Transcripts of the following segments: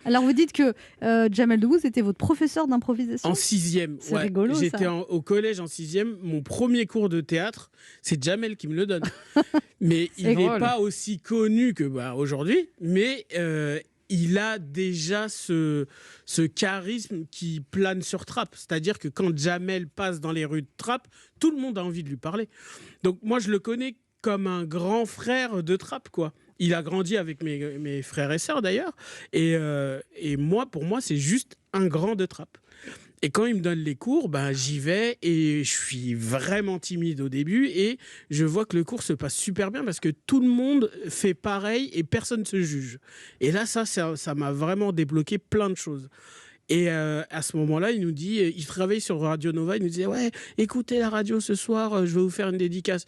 Alors vous dites que Jamel Debbouze était votre professeur d'improvisation. En 6e. C'est rigolo, ça. J'étais au collège en 6e. Mon premier cours de théâtre, c'est Jamel qui me le donne. Mais il n'est pas aussi connu que aujourd'hui. Mais il a déjà ce charisme qui plane sur Trappes. C'est-à-dire que quand Jamel passe dans les rues de Trappes, tout le monde a envie de lui parler. Donc moi, je le connais comme un grand frère de Trappes, quoi. Il a grandi avec mes frères et sœurs, d'ailleurs. Et moi, pour moi, c'est juste un grand de Trappes. Et quand il me donne les cours, j'y vais et je suis vraiment timide au début et je vois que le cours se passe super bien parce que tout le monde fait pareil et personne ne se juge. Et là, ça m'a vraiment débloqué plein de choses. Et à ce moment-là, il nous dit, il travaille sur Radio Nova, il nous disait « Ouais, écoutez la radio ce soir, je vais vous faire une dédicace ».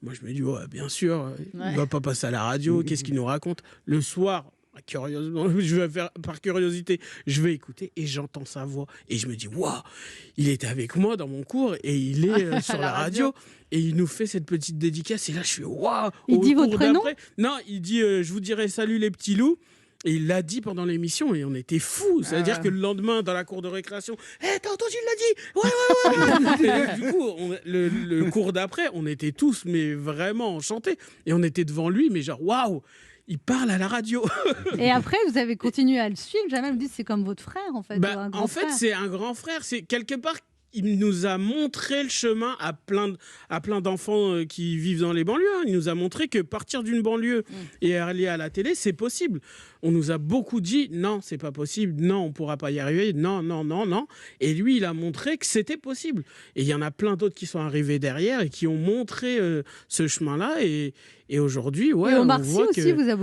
Moi, je me dis « Ouais, bien sûr, il ne va pas passer à la radio, qu'est-ce qu'il nous raconte ?» Le soir, curieusement, je vais faire par curiosité, je vais écouter et j'entends sa voix et je me dis waouh, il était avec moi dans mon cours et il est sur la radio et il nous fait cette petite dédicace et là je suis waouh. Il dit votre prénom ? Non, il dit je vous dirai salut les petits loups. Et il l'a dit pendant l'émission et on était fous. C'est-à-dire que le lendemain, dans la cour de récréation, t'as entendu, il l'a dit. Ouais. Et du coup, le cours d'après, on était tous mais vraiment enchantés et on était devant lui, mais genre waouh. Il parle à la radio. Et après, vous avez continué à le suivre. Jamel me dit c'est comme votre frère, en fait. En fait, c'est un grand frère. C'est quelque part, il nous a montré le chemin à plein d'enfants qui vivent dans les banlieues. Il nous a montré que partir d'une banlieue et aller à la télé, c'est possible. On nous a beaucoup dit non, c'est pas possible. Non, on pourra pas y arriver. Non, non, non, non. Et lui, il a montré que c'était possible. Et il y en a plein d'autres qui sont arrivés derrière et qui ont montré ce chemin-là. Et aujourd'hui, et Omar Sy aussi, vous avez